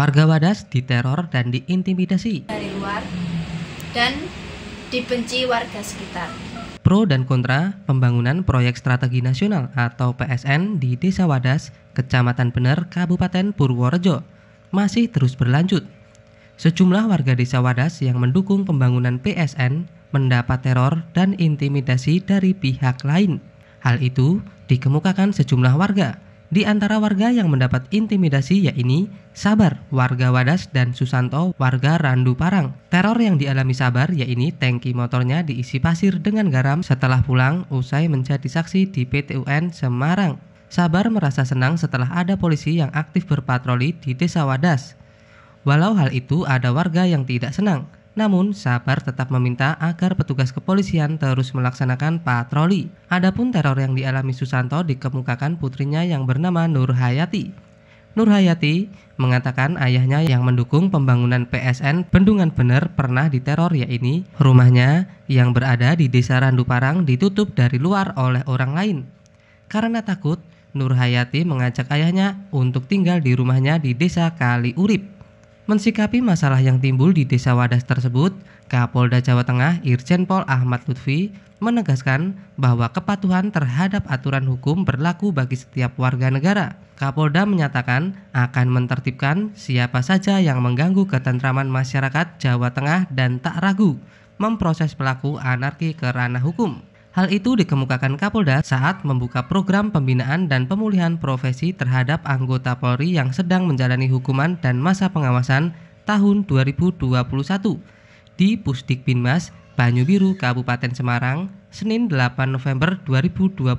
Warga Wadas diteror dan diintimidasi dari luar dan dibenci warga sekitar. Pro dan kontra pembangunan proyek strategi nasional atau PSN di Desa Wadas, Kecamatan Bener, Kabupaten Purworejo masih terus berlanjut. Sejumlah warga Desa Wadas yang mendukung pembangunan PSN mendapat teror dan intimidasi dari pihak lain. Hal itu dikemukakan sejumlah warga. Di antara warga yang mendapat intimidasi yakni Sabar, warga Wadas, dan Susanto, warga Randu Parang. Teror yang dialami Sabar yakni tangki motornya diisi pasir dengan garam setelah pulang usai menjadi saksi di PTUN Semarang. Sabar merasa senang setelah ada polisi yang aktif berpatroli di Desa Wadas. Walau hal itu ada warga yang tidak senang, namun Sabar tetap meminta agar petugas kepolisian terus melaksanakan patroli. Adapun teror yang dialami Susanto dikemukakan putrinya yang bernama Nur Hayati. Nur Hayati mengatakan ayahnya yang mendukung pembangunan PSN Bendungan Bener pernah diteror, yakni rumahnya yang berada di Desa Randu Parang ditutup dari luar oleh orang lain. Karena takut, Nur Hayati mengajak ayahnya untuk tinggal di rumahnya di Desa Kali Urip. Mensikapi masalah yang timbul di Desa Wadas tersebut, Kapolda Jawa Tengah Irjen Pol Ahmad Lutfi menegaskan bahwa kepatuhan terhadap aturan hukum berlaku bagi setiap warga negara. Kapolda menyatakan akan mentertibkan siapa saja yang mengganggu ketentraman masyarakat Jawa Tengah dan tak ragu memproses pelaku anarki ke ranah hukum. Hal itu dikemukakan Kapolda saat membuka program pembinaan dan pemulihan profesi terhadap anggota Polri yang sedang menjalani hukuman dan masa pengawasan tahun 2021 di Pusdik Binmas, Banyu Biru, Kabupaten Semarang, Senin 8 November 2021.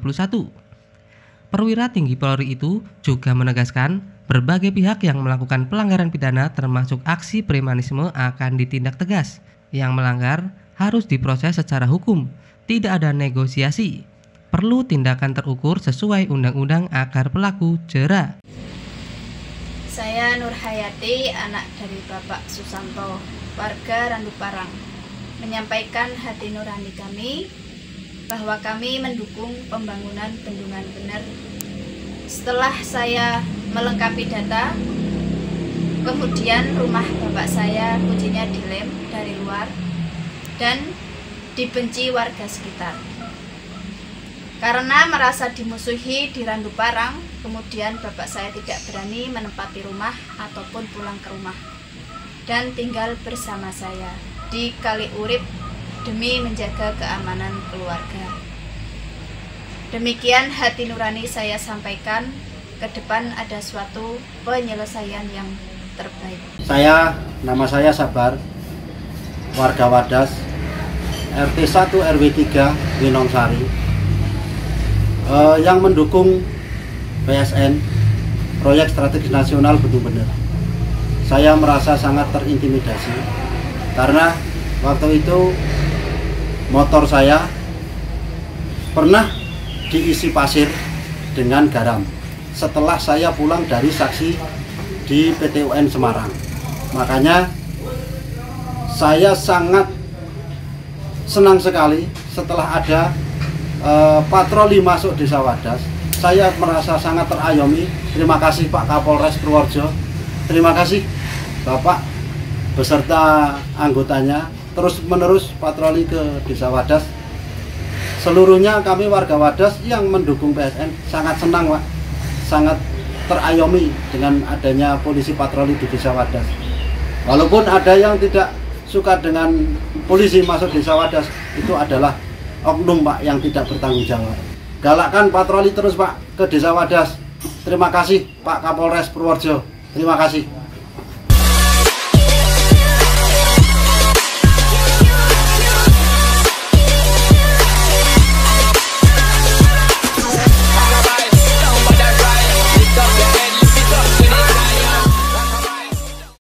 Perwira tinggi Polri itu juga menegaskan berbagai pihak yang melakukan pelanggaran pidana termasuk aksi premanisme akan ditindak tegas. Yang melanggar harus diproses secara hukum. Tidak ada negosiasi, perlu tindakan terukur sesuai undang-undang agar pelaku jera. Saya Nur Hayati, anak dari Bapak Susanto, warga Randu Parang, menyampaikan hati nurani kami bahwa kami mendukung pembangunan Bendungan Bener. Setelah saya melengkapi data, kemudian rumah bapak saya kuncinya dilem dari luar dan dibenci warga sekitar. Karena merasa dimusuhi di Randu Parang, kemudian bapak saya tidak berani menempati rumah ataupun pulang ke rumah dan tinggal bersama saya di Kali Urip demi menjaga keamanan keluarga. Demikian hati nurani saya sampaikan, ke depan ada suatu penyelesaian yang terbaik. Nama saya Sabar, warga Wadas, RT 1 RW 3 Winongsari, yang mendukung PSN proyek strategis nasional Bendungan Bener. Saya merasa sangat terintimidasi karena waktu itu motor saya pernah diisi pasir dengan garam setelah saya pulang dari saksi di PTUN Semarang. Makanya saya sangat senang sekali setelah ada patroli masuk Desa Wadas. Saya merasa sangat terayomi. Terima kasih Pak Kapolres Purworejo, terima kasih Bapak beserta anggotanya terus menerus patroli ke Desa Wadas. Seluruhnya kami warga Wadas yang mendukung PSN sangat senang Pak, sangat terayomi dengan adanya polisi patroli di Desa Wadas. Walaupun ada yang tidak suka dengan polisi masuk Desa Wadas, itu adalah oknum Pak yang tidak bertanggung jawab. Galakkan patroli terus Pak ke Desa Wadas. Terima kasih Pak Kapolres Purworejo, terima kasih.